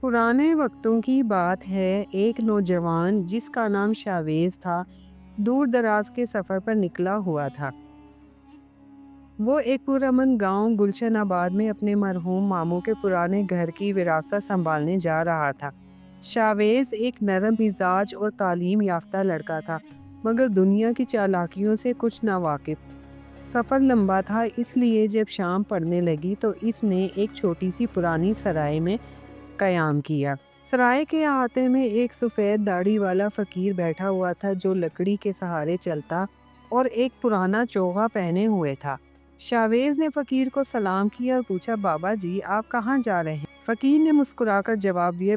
پرانے وقتوں کی بات ہے، ایک نوجوان جس کا نام شاویز تھا دور دراز کے سفر پر نکلا ہوا تھا۔ وہ ایک پرامن گاؤں گلشن آباد میں اپنے مرحوم ماموں کے پرانے گھر کی وراثت سنبھالنے جا رہا تھا۔ شاویز ایک نرم مزاج اور تعلیم یافتہ لڑکا تھا، مگر دنیا کی چالاکیوں سے کچھ ناواقف۔ سفر لمبا تھا، اس لیے جب شام پڑنے لگی تو اس نے ایک چھوٹی سی پرانی سرائے میں قیام کیا۔ سرائے کے احاطے میں ایک سفید داڑھی والا فقیر بیٹھا ہوا تھا جو لکڑی کے سہارے چلتا اور ایک پرانا چوغا پہنے ہوئے تھا۔ شاویز نے فقیر کو سلام کیا اور پوچھا، بابا جی آپ کہاں جا رہے ہیں؟ فقیر نے مسکرا کر جواب دیا،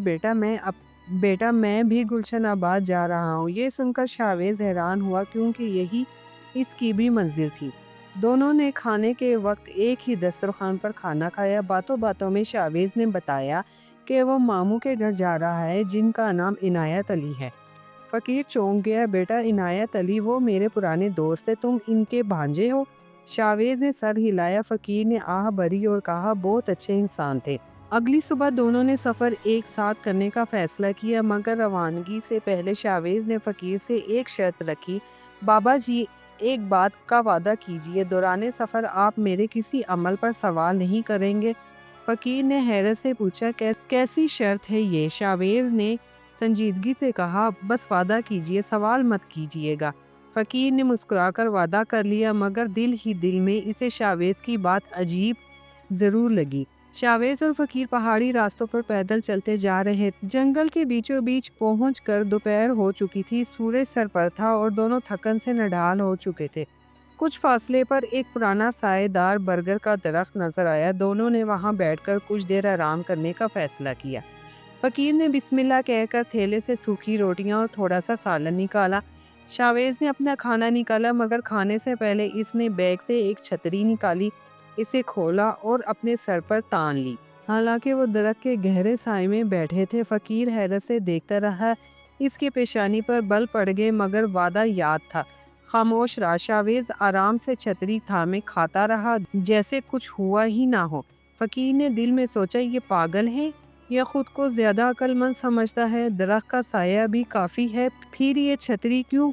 بیٹا میں بھی گلشن آباد جا رہا ہوں۔ یہ سن کر شاویز حیران ہوا کیونکہ یہی اس کی بھی منزل تھی۔ دونوں نے کھانے کے وقت ایک ہی دسترخوان پر کھانا کھایا۔ باتوں باتوں میں شاویز نے بتایا کہ وہ ماموں کے گھر جا رہا ہے جن کا نام عنایت علی ہے۔ فقیر چونک گیا، بیٹا عنایت علی وہ میرے پرانے دوست ہیں، تم ان کے بھانجے ہو؟ شاویز نے سر ہلایا۔ فقیر نے آہ بھری اور کہا، بہت اچھے انسان تھے۔ اگلی صبح دونوں نے سفر ایک ساتھ کرنے کا فیصلہ کیا، مگر روانگی سے پہلے شاویز نے فقیر سے ایک شرط رکھی، بابا جی ایک بات کا وعدہ کیجئے، دوران سفر آپ میرے کسی عمل پر سوال نہیں کریں گے؟ فقیر نے حیرت سے پوچھا، کیسی شرط ہے یہ؟ شاویز نے سنجیدگی سے کہا، بس وعدہ کیجئے، سوال مت کیجئے گا۔ فقیر نے مسکرا کر وعدہ کر لیا، مگر دل ہی دل میں اسے شاویز کی بات عجیب ضرور لگی۔ شاویز اور فقیر پہاڑی راستوں پر پیدل چلتے جا رہے تھے۔ جنگل کے بیچوں بیچ پہنچ کر دوپہر ہو چکی تھی، سورج سر پر تھا اور دونوں تھکن سے نڈھال ہو چکے تھے۔ کچھ فاصلے پر ایک پرانا سایہ دار برگد کا درخت نظر آیا۔ دونوں نے وہاں بیٹھ کر کچھ دیر آرام کرنے کا فیصلہ کیا۔ فقیر نے بسم اللہ کہہ کر تھیلے سے سوکھی روٹیاں اور تھوڑا سا سالن نکالا۔ شاویز نے اپنا کھانا نکالا، مگر کھانے سے پہلے اس نے بیگ سے ایک چھتری نکالی، اسے کھولا اور اپنے سر پر تان لی۔ حالانکہ وہ درخت کے گہرے سائے میں بیٹھے تھے، فقیر حیرت سے دیکھتا رہا۔ اس کے پیشانی پر بل پڑ گئے، مگر وعدہ یاد تھا۔ خاموش رہا۔ شاویز آرام سے چھتری تھامے کھاتا رہا جیسے کچھ ہوا ہی نہ ہو۔ فقیر نے دل میں سوچا، یہ پاگل ہے یا خود کو زیادہ عقل مند سمجھتا ہے؟ درخت کا سایہ بھی کافی ہے، پھر یہ چھتری کیوں؟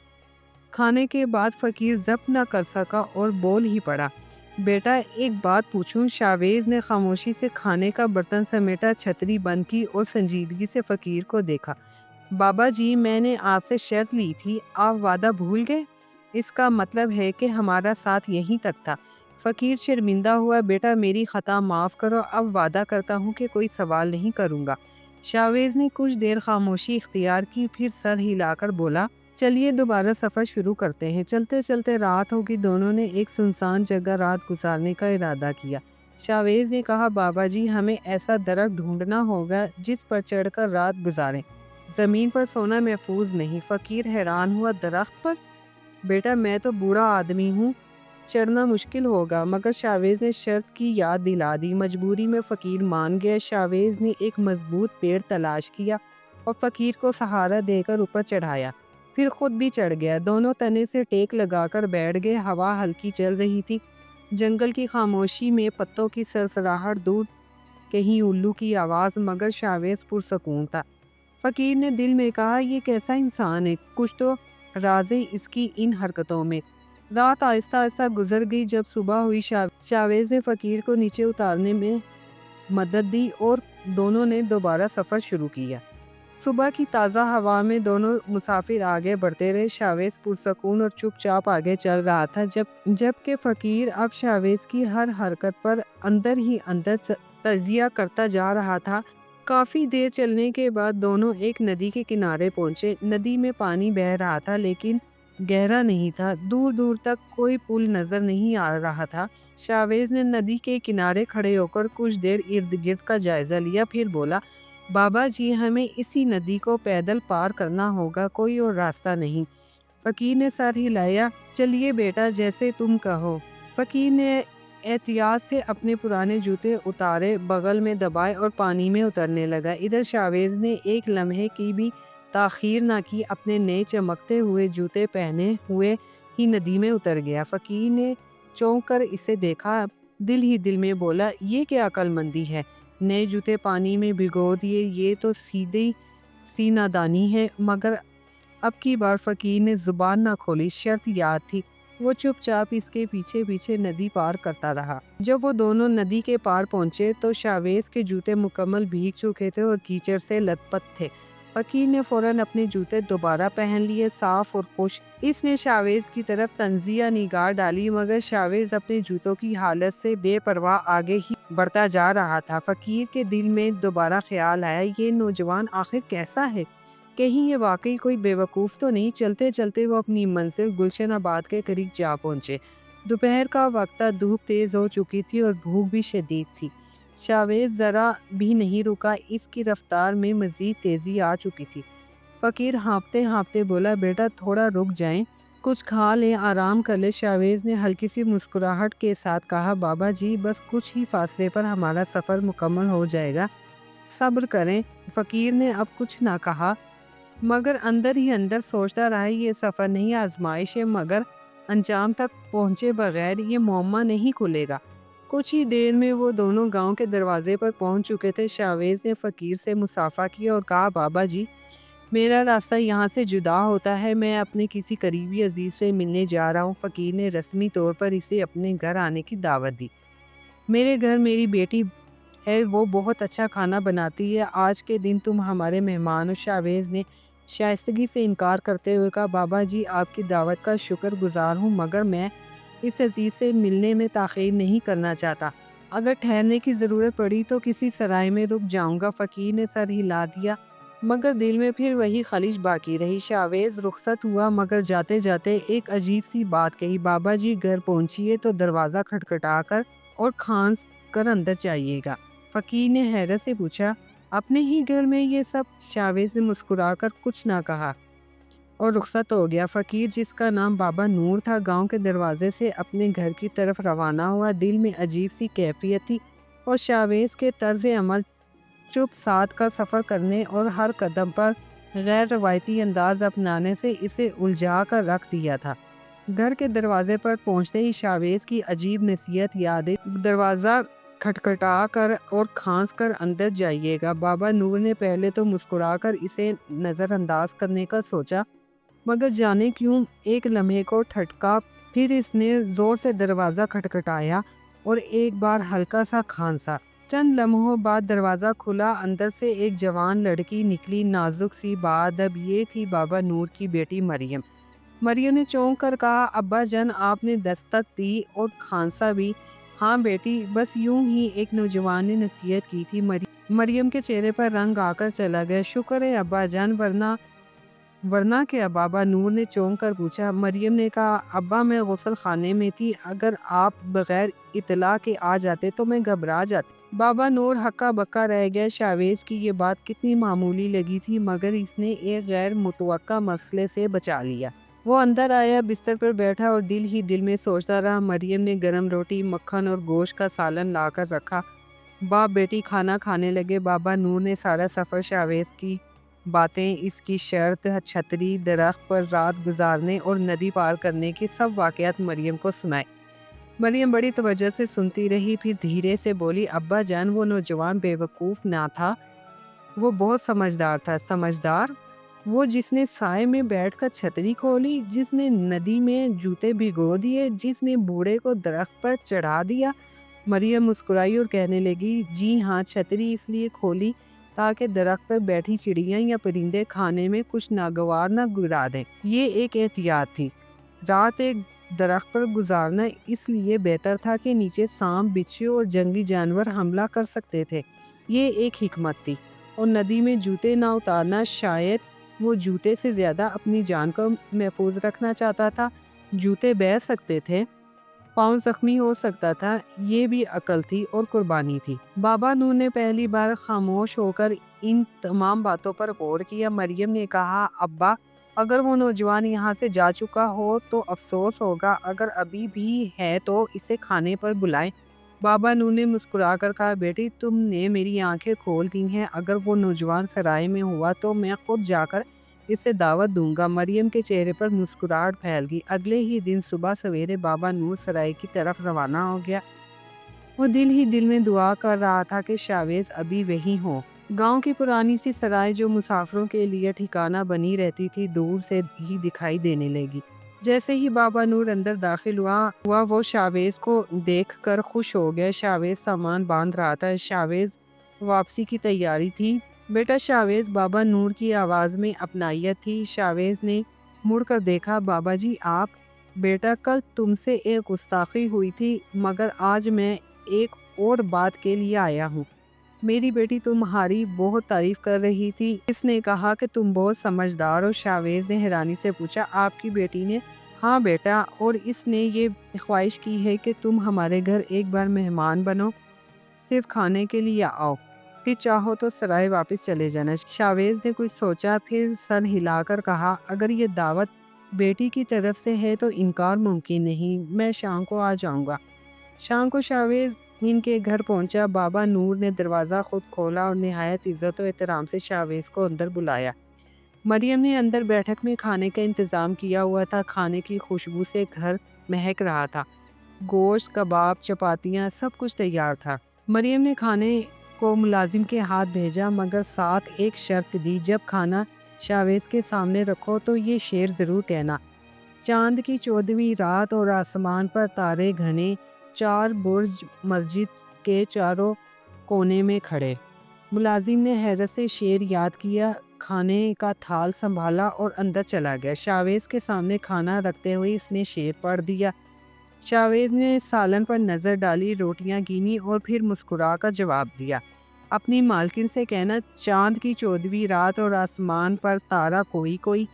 کھانے کے بعد فقیر ضبط نہ کر سکا اور بول ہی پڑا، بیٹا ایک بات پوچھوں؟ شاویز نے خاموشی سے کھانے کا برتن سمیٹا، چھتری بند کی اور سنجیدگی سے فقیر کو دیکھا۔ بابا جی میں نے آپ سے شرط لی تھی، آپ وعدہ بھول گئے؟ اس کا مطلب ہے کہ ہمارا ساتھ یہیں تک تھا۔ فقیر شرمندہ ہوا، بیٹا میری خطا معاف کرو، اب وعدہ کرتا ہوں کہ کوئی سوال نہیں کروں گا۔ شاویز نے کچھ دیر خاموشی اختیار کی، پھر سر ہلا کر بولا، چلیے دوبارہ سفر شروع کرتے ہیں۔ چلتے چلتے رات ہو گئی، دونوں نے ایک سنسان جگہ رات گزارنے کا ارادہ کیا۔ شاویز نے کہا، بابا جی ہمیں ایسا درخت ڈھونڈنا ہوگا جس پر چڑھ کر رات گزاریں، زمین پر سونا محفوظ نہیں۔ فقیر حیران ہوا، درخت پر؟ بیٹا میں تو بوڑھا آدمی ہوں، چڑھنا مشکل ہوگا، مگر شاویز نے شرط کی یاد دلا دی۔ مجبوری میں فقیر مان گیا۔ شاویز نے ایک مضبوط پیڑ تلاش کیا اور فقیر کو سہارا دے کر اوپر چڑھایا، پھر خود بھی چڑھ گیا۔ دونوں تنے سے ٹیک لگا کر بیٹھ گئے۔ ہوا ہلکی چل رہی تھی، جنگل کی خاموشی میں پتوں کی سرسراہٹ، دور کہیں الو کی آواز، مگر شاویز پرسکون تھا۔ فقیر نے دل میں کہا، یہ کیسا انسان ہے، کچھ تو راز ہے اس کی ان حرکتوں میں۔ رات آہستہ آہستہ گزر گئی۔ جب صبح ہوئی شاویز نے فقیر کو نیچے اتارنے میں مدد دی اور دونوں نے دوبارہ سفر شروع کیا۔ صبح کی تازہ ہوا میں دونوں مسافر آگے بڑھتے رہے۔ شاویز پرسکون اور چپ چاپ آگے چل رہا تھا، جبکہ فقیر اب شاویز کی ہر حرکت پر اندر ہی اندر تجزیہ کرتا جا رہا تھا۔ کافی دیر چلنے کے بعد دونوں ایک ندی کے کنارے پہنچے۔ ندی میں پانی بہہ رہا تھا لیکن گہرا نہیں تھا، دور دور تک کوئی پل نظر نہیں آ رہا تھا۔ شاویز نے ندی کے کنارے کھڑے ہو کر کچھ دیر ارد گرد کا جائزہ لیا، پھر بولا، بابا جی ہمیں اسی ندی کو پیدل پار کرنا ہوگا، کوئی اور راستہ نہیں۔ فقیر نے سر ہلایا، چلیے بیٹا جیسے تم کہو۔ فقیر نے احتیاط سے اپنے پرانے جوتے اتارے، بغل میں دبائے اور پانی میں اترنے لگا۔ ادھر شاویز نے ایک لمحے کی بھی تاخیر نہ کی، اپنے نئے چمکتے ہوئے جوتے پہنے ہوئے ہی ندی میں اتر گیا۔ فقیر نے چونک کر اسے دیکھا، دل ہی دل میں بولا، یہ کیا عقل مندی ہے، نئے جوتے پانی میں بھگو دیے۔ یہ تو سیدھی سی نادانی ہے، مگر اب کی بار فقیر نے زبان نہ کھولی۔ شرط یاد تھی۔ وہ چپ چاپ اس کے پیچھے پیچھے ندی پار کرتا رہا۔ جب وہ دونوں ندی کے پار پہنچے تو شاویز کے جوتے مکمل بھیگ چکے تھے اور کیچڑ سے لت پت تھے۔ فقیر نے فوراً اپنے جوتے دوبارہ پہن لیے، صاف اور خوش۔ اس نے شاویز کی طرف طنزیہ نگاہ ڈالی، مگر شاویز اپنے جوتوں کی حالت سے بے پرواہ آگے ہی بڑھتا جا رہا تھا۔ فقیر کے دل میں دوبارہ خیال آیا، یہ نوجوان آخر کیسا ہے؟ کہیں یہ واقعی کوئی بے وقوف تو نہیں؟ چلتے چلتے وہ اپنی منزل گلشن آباد کے قریب جا پہنچے۔ دوپہر کا وقت تھا، دھوپ تیز ہو چکی تھی اور بھوک بھی شدید تھی۔ شاویز ذرا بھی نہیں رکا، اس کی رفتار میں مزید تیزی آ چکی تھی۔ فقیر ہانپتے ہانپتے بولا، بیٹا تھوڑا رک جائیں، کچھ کھا لیں، آرام کر لیں۔ شاویز نے ہلکی سی مسکراہٹ کے ساتھ کہا، بابا جی بس کچھ ہی فاصلے پر ہمارا سفر مکمل ہو جائے گا، صبر کریں۔ فقیر نے اب کچھ نہ کہا، مگر اندر ہی اندر سوچتا رہا، یہ سفر نہیں آزمائش ہے، مگر انجام تک پہنچے بغیر یہ معمہ نہیں کھلے گا۔ کچھ ہی دیر میں وہ دونوں گاؤں کے دروازے پر پہنچ چکے تھے۔ شاویز نے فقیر سے مصافحہ کیا اور کہا، بابا جی میرا راستہ یہاں سے جدا ہوتا ہے، میں اپنے کسی قریبی عزیز سے ملنے جا رہا ہوں۔ فقیر نے رسمی طور پر اسے اپنے گھر آنے کی دعوت دی۔ میرے گھر میری بیٹی ہے، وہ بہت اچھا کھانا بناتی ہے، آج کے دن تم ہمارے مہمان ہو۔ شاویز نے شائستگی سے انکار کرتے ہوئے کہا، بابا جی آپ کی دعوت کا شکر گزار ہوں، مگر میں اس عزیز سے ملنے میں تاخیر نہیں کرنا چاہتا۔ اگر ٹھہرنے کی ضرورت پڑی تو کسی سرائے میں رک جاؤں گا۔ فقیر نے سر ہلا دیا، مگر دل میں پھر وہی خلش باقی رہی۔ شاویز رخصت ہوا، مگر جاتے جاتے ایک عجیب سی بات کہی، بابا جی گھر پہنچیے تو دروازہ کھٹکھٹا کر اور کھانس کر اندر جائیے گا۔ فقیر نے حیرت سے پوچھا، اپنے ہی گھر میں یہ سب؟ شاویز نے مسکرا کر کچھ نہ کہا اور رخصت ہو گیا۔ فقیر جس کا نام بابا نور تھا، گاؤں کے دروازے سے اپنے گھر کی طرف روانہ ہوا۔ دل میں عجیب سی کیفیت تھی اور شاویز کے طرز عمل چپ سادھ کا سفر کرنے اور ہر قدم پر غیر روایتی انداز اپنانے سے اسے الجھا کر رکھ دیا تھا۔ گھر کے دروازے پر پہنچتے ہی شاویز کی عجیب نصیحت یاد آئی، دروازہ کھٹکھٹا کر اور کھانس کر اندر جائیے گا۔ بابا نور نے پہلے تو مسکرا کر اسے نظر انداز کرنے کا سوچا، مگر جانے کیوں ایک لمحے کو ٹھٹکا، پھر اس نے زور سے دروازہ کھٹکھٹایا اور ایک بار ہلکا سا کھانسا۔ چند لمحوں بعد دروازہ کھلا، اندر سے ایک جوان لڑکی نکلی، نازک سی باادب۔ یہ تھی بابا نور کی بیٹی مریم۔ مریم نے چونک کر کہا، ابا جان آپ نے دستک دی اور کھانسا بھی؟ ہاں بیٹی، بس یوں ہی، ایک نوجوان نے نصیحت کی تھی۔ مریم کے چہرے پر رنگ آ کر چلا گیا۔ شکر ہے ابا جان، ورنہ کیا؟ بابا نور نے چونک کر پوچھا۔ مریم نے کہا، ابا میں غسل خانے میں تھی، اگر آپ بغیر اطلاع کے آ جاتے تو میں گھبرا جاتی۔ بابا نور ہکا بکا رہ گیا۔ شاویز کی یہ بات کتنی معمولی لگی تھی، مگر اس نے ایک غیر متوقع مسئلے سے بچا لیا۔ وہ اندر آیا، بستر پر بیٹھا اور دل ہی دل میں سوچتا رہا۔ مریم نے گرم روٹی، مکھن اور گوشت کا سالن لا کر رکھا۔ باپ بیٹی کھانا کھانے لگے۔ بابا نور نے سارا سفر، شاویز کی باتیں، اس کی شرط، چھتری، درخت پر رات گزارنے اور ندی پار کرنے کی سب واقعات مریم کو سنائے۔ مریم بڑی توجہ سے سنتی رہی، پھر دھیرے سے بولی، ابا جان وہ نوجوان بے وقوف نہ تھا، وہ بہت سمجھدار تھا۔ سمجھدار؟ وہ جس نے سائے میں بیٹھ کر چھتری کھولی، جس نے ندی میں جوتے بھگو دیے، جس نے بوڑھے کو درخت پر چڑھا دیا۔ مریم مسکرائی اور کہنے لگی، جی ہاں، چھتری اس لیے کھولی تاکہ درخت پر بیٹھی چڑیاں یا پرندے کھانے میں کچھ ناگوار نہ گرا دیں۔ یہ ایک احتیاط تھی۔ رات ایک درخت پر گزارنا اس لیے بہتر تھا کہ نیچے سانپ، بچھو اور جنگلی جانور حملہ کر سکتے تھے۔ یہ ایک حکمت تھی۔ اور ندی میں جوتے نہ اتارنا، شاید وہ جوتے سے زیادہ اپنی جان کو محفوظ رکھنا چاہتا تھا۔ جوتے بہہ سکتے تھے، پاؤں زخمی ہو سکتا تھا، یہ بھی عقل تھی اور قربانی تھی۔ بابا نور نے پہلی بار خاموش ہو کر ان تمام باتوں پر غور کیا۔ مریم نے کہا، ابا اگر وہ نوجوان یہاں سے جا چکا ہو تو افسوس ہوگا، اگر ابھی بھی ہے تو اسے کھانے پر بلائیں۔ بابا نور نے مسکرا کر کہا، بیٹی تم نے میری آنکھیں کھول دی ہیں، اگر وہ نوجوان سرائے میں ہوا تو میں خود جا کر اسے دعوت دوں گا۔ مریم کے چہرے پر مسکراہٹ پھیل گئی۔ اگلے ہی دن صبح سویرے بابا نور سرائے کی طرف روانہ ہو گیا۔ وہ دل ہی دل میں دعا کر رہا تھا کہ شاویز ابھی وہیں ہو۔ گاؤں کی پرانی سی سرائے جو مسافروں کے لیے ٹھکانہ بنی رہتی تھی دور سے ہی دکھائی دینے لگی۔ جیسے ہی بابا نور اندر داخل ہوا وہ شاویز کو دیکھ کر خوش ہو گیا۔ شاویز سامان باندھ رہا تھا۔ شاویز واپسی کی تیاری تھی۔ بیٹا شاویز، بابا نور کی آواز میں اپنائیت تھی۔ شاویز نے مڑ کر دیکھا۔ بابا جی آپ؟ بیٹا کل تم سے ایک گستاخی ہوئی تھی مگر آج میں ایک اور بات کے لیے آیا ہوں۔ میری بیٹی تمہاری بہت تعریف کر رہی تھی۔ اس نے کہا کہ تم بہت سمجھدار ہو۔ شاویز نے حیرانی سے پوچھا، آپ کی بیٹی نے؟ ہاں بیٹا، اور اس نے یہ خواہش کی ہے کہ تم ہمارے گھر ایک بار مہمان بنو، صرف کھانے کے لیے آؤ، پھر چاہو تو سرائے واپس چلے جانا۔ شاویز نے کچھ سوچا پھر سر ہلا کر کہا، اگر یہ دعوت بیٹی کی طرف سے ہے تو انکار ممکن نہیں، میں شام کو آ جاؤں گا۔ شام کو شاویز ان کے گھر پہنچا۔ بابا نور نے دروازہ خود کھولا اور نہایت عزت و احترام سے شاویز کو اندر بلایا۔ مریم نے اندر بیٹھک میں کھانے کا انتظام کیا ہوا تھا۔ کھانے کی خوشبو سے گھر مہک رہا تھا۔ گوشت، کباب، چپاتیاں، سب کچھ تیار تھا۔ مریم نے کھانے کو ملازم کے ہاتھ بھیجا مگر ساتھ ایک شرط دی، جب کھانا شاویز کے سامنے رکھو تو یہ شعر ضرور کہنا، چاند کی 14ویں رات اور آسمان پر تارے گھنے، 4 برج مسجد کے چاروں کونے میں کھڑے۔ ملازم نے حیرت سے شعر یاد کیا، کھانے کا تھال سنبھالا اور اندر چلا گیا۔ شاویز کے سامنے کھانا رکھتے ہوئے اس نے شعر پڑھ دیا۔ شاویز نے سالن پر نظر ڈالی، روٹیاں گنی اور پھر مسکرا کر جواب دیا، اپنی مالکن سے کہنا، چاند کی 14ویں رات اور آسمان پر تارا کوئی کوئی،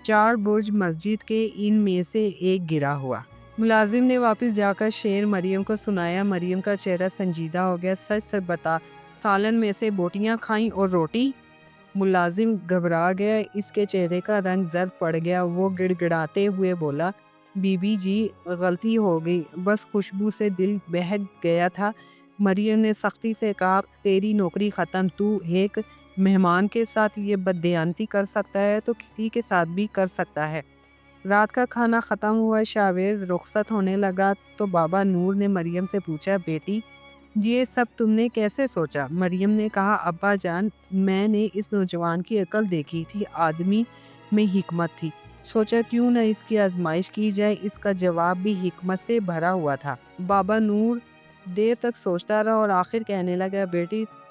4 برج مسجد کے ان میں سے ایک گرا ہوا۔ ملازم نے واپس جا کر شعر مریم کو سنایا۔ مریم کا چہرہ سنجیدہ ہو گیا۔ سچ سچ بتا، سالن میں سے بوٹیاں کھائیں اور روٹی؟ ملازم گھبرا گیا، اس کے چہرے کا رنگ زرد پڑ گیا۔ وہ گڑ گڑاتے ہوئے بولا، بی بی جی غلطی ہو گئی، بس خوشبو سے دل بہک گیا تھا۔ مریم نے سختی سے کہا، تیری نوکری ختم، تو ایک مہمان کے ساتھ یہ بددیانتی کر سکتا ہے تو کسی کے ساتھ بھی کر سکتا ہے۔ رات کا کھانا ختم ہوا، شاویز رخصت ہونے لگا تو بابا نور نے مریم سے پوچھا، بیٹی یہ سب تم نے کیسے سوچا؟ مریم نے کہا، ابا جان میں نے اس نوجوان کی عقل دیکھی تھی، آدمی میں حکمت تھی، سوچا کیوں نہ اس کی آزمائش کی جائے۔ اس کا جواب بھی حکمت سے بھرا ہوا تھا۔ بابا نور دیر تک سوچتا رہا اور آخر کہنے لگا،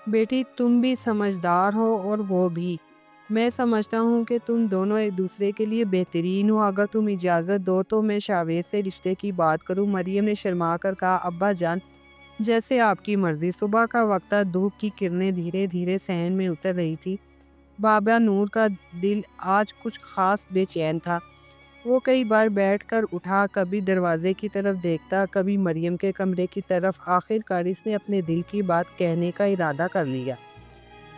بیٹی تم بھی سمجھدار ہو اور وہ بھی، میں سمجھتا ہوں کہ تم دونوں ایک دوسرے کے لیے بہترین ہو، اگر تم اجازت دو تو میں شاویز سے رشتے کی بات کروں۔ مریم نے شرما کر کہا، ابا جان جیسے آپ کی مرضی۔ صبح کا وقت تھا، دھوپ کی کرنیں دھیرے دھیرے صحن میں اتر رہی تھی۔ بابا نور کا دل آج کچھ خاص بے چین تھا۔ وہ کئی بار بیٹھ کر اٹھا، کبھی دروازے کی طرف دیکھتا، کبھی مریم کے کمرے کی طرف۔ آخر کار اس نے اپنے دل کی بات کہنے کا ارادہ کر لیا۔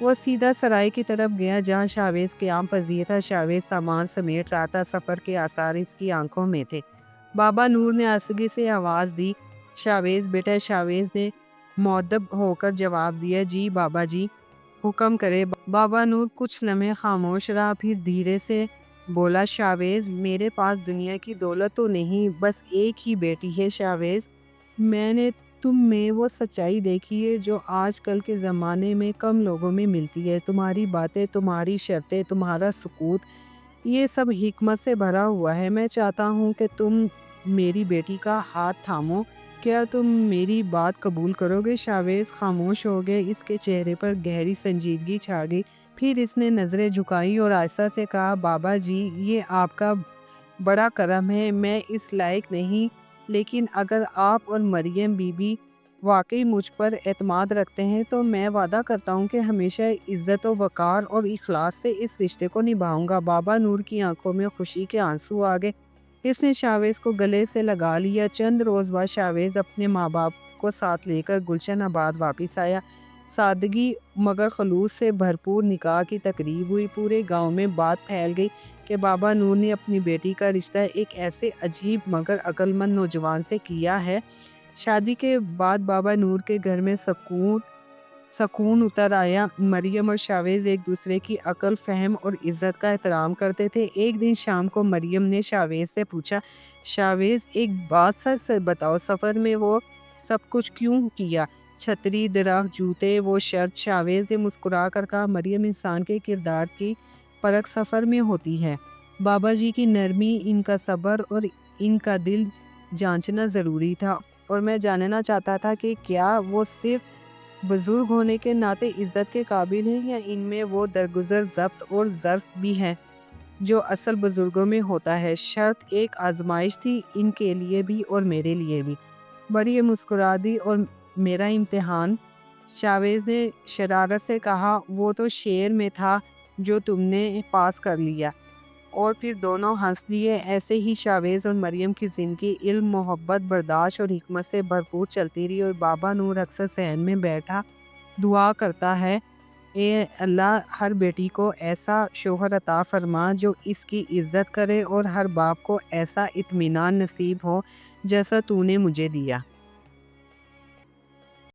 وہ سیدھا سرائے کی طرف گیا جہاں شاویز قیام پذیر تھا۔ شاویز سامان سمیٹ رہا تھا، سفر کے آثار اس کی آنکھوں میں تھے۔ بابا نور نے آہستگی سے آواز دی، شاویز بیٹا۔ شاویز نے مؤدب ہو کر جواب دیا، جی بابا جی، حکم کرے۔ بابا نور کچھ لمحے خاموش رہا، پھر دھیرے سے بولا، شاویز میرے پاس دنیا کی دولت تو نہیں، بس ایک ہی بیٹی ہے۔ شاویز میں نے تم میں وہ سچائی دیکھی ہے جو آج کل کے زمانے میں کم لوگوں میں ملتی ہے۔ تمہاری باتیں، تمہاری شرطیں، تمہارا سکوت، یہ سب حکمت سے بھرا ہوا ہے۔ میں چاہتا ہوں کہ تم میری بیٹی کا ہاتھ تھامو، کیا تم میری بات قبول کرو گے؟ شاویز خاموش ہو گئے، اس کے چہرے پر گہری سنجیدگی چھا گئی۔ پھر اس نے نظریں جھکائی اور آہستہ سے کہا، بابا جی یہ آپ کا بڑا کرم ہے، میں اس لائق نہیں، لیکن اگر آپ اور مریم بی بی واقعی مجھ پر اعتماد رکھتے ہیں تو میں وعدہ کرتا ہوں کہ ہمیشہ عزت و وقار اور اخلاص سے اس رشتے کو نبھاؤں گا۔ بابا نور کی آنکھوں میں خوشی کے آنسو آ گئے۔ اس نے شاویز کو گلے سے لگا لیا۔ چند روز بعد شاویز اپنے ماں باپ کو ساتھ لے کر گلشن آباد واپس آیا۔ سادگی مگر خلوص سے بھرپور نکاح کی تقریب ہوئی۔ پورے گاؤں میں بات پھیل گئی کہ بابا نور نے اپنی بیٹی کا رشتہ ایک ایسے عجیب مگر عقل مند نوجوان سے کیا ہے۔ شادی کے بعد بابا نور کے گھر میں سکون اتر آیا۔ مریم اور شاویز ایک دوسرے کی عقل، فہم اور عزت کا احترام کرتے تھے۔ ایک دن شام کو مریم نے شاویز سے پوچھا، شاویز ایک بات سچ سے بتاؤ، سفر میں وہ سب کچھ کیوں کیا؟ چھتری، درخت، جوتے، وہ شرط۔ شاویز نے مسکرا کر کہا، مریم انسان کے کردار کی پرکھ سفر میں ہوتی ہے۔ بابا جی کی نرمی، ان کا صبر اور ان کا دل جانچنا ضروری تھا، اور میں جاننا چاہتا تھا کہ کیا وہ صرف بزرگ ہونے کے ناطے عزت کے قابل ہیں، یا ان میں وہ درگزر ضبط اور ظرف بھی ہے جو اصل بزرگوں میں ہوتا ہے۔ شرط ایک آزمائش تھی، ان کے لیے بھی اور میرے لیے بھی۔ مریم مسکرا دی، اور میرا امتحان؟ شاویز نے شرارت سے کہا، وہ تو شعر میں تھا جو تم نے پاس کر لیا۔ اور پھر دونوں ہنس لیے۔ ایسے ہی شاویز اور مریم کی زندگی علم، محبت، برداشت اور حکمت سے بھرپور چلتی رہی، اور بابا نور اکثر صحن میں بیٹھا دعا کرتا ہے، اے اللہ، ہر بیٹی کو ایسا شوہر عطا فرما جو اس کی عزت کرے، اور ہر باپ کو ایسا اطمینان نصیب ہو جیسا تو نے مجھے دیا۔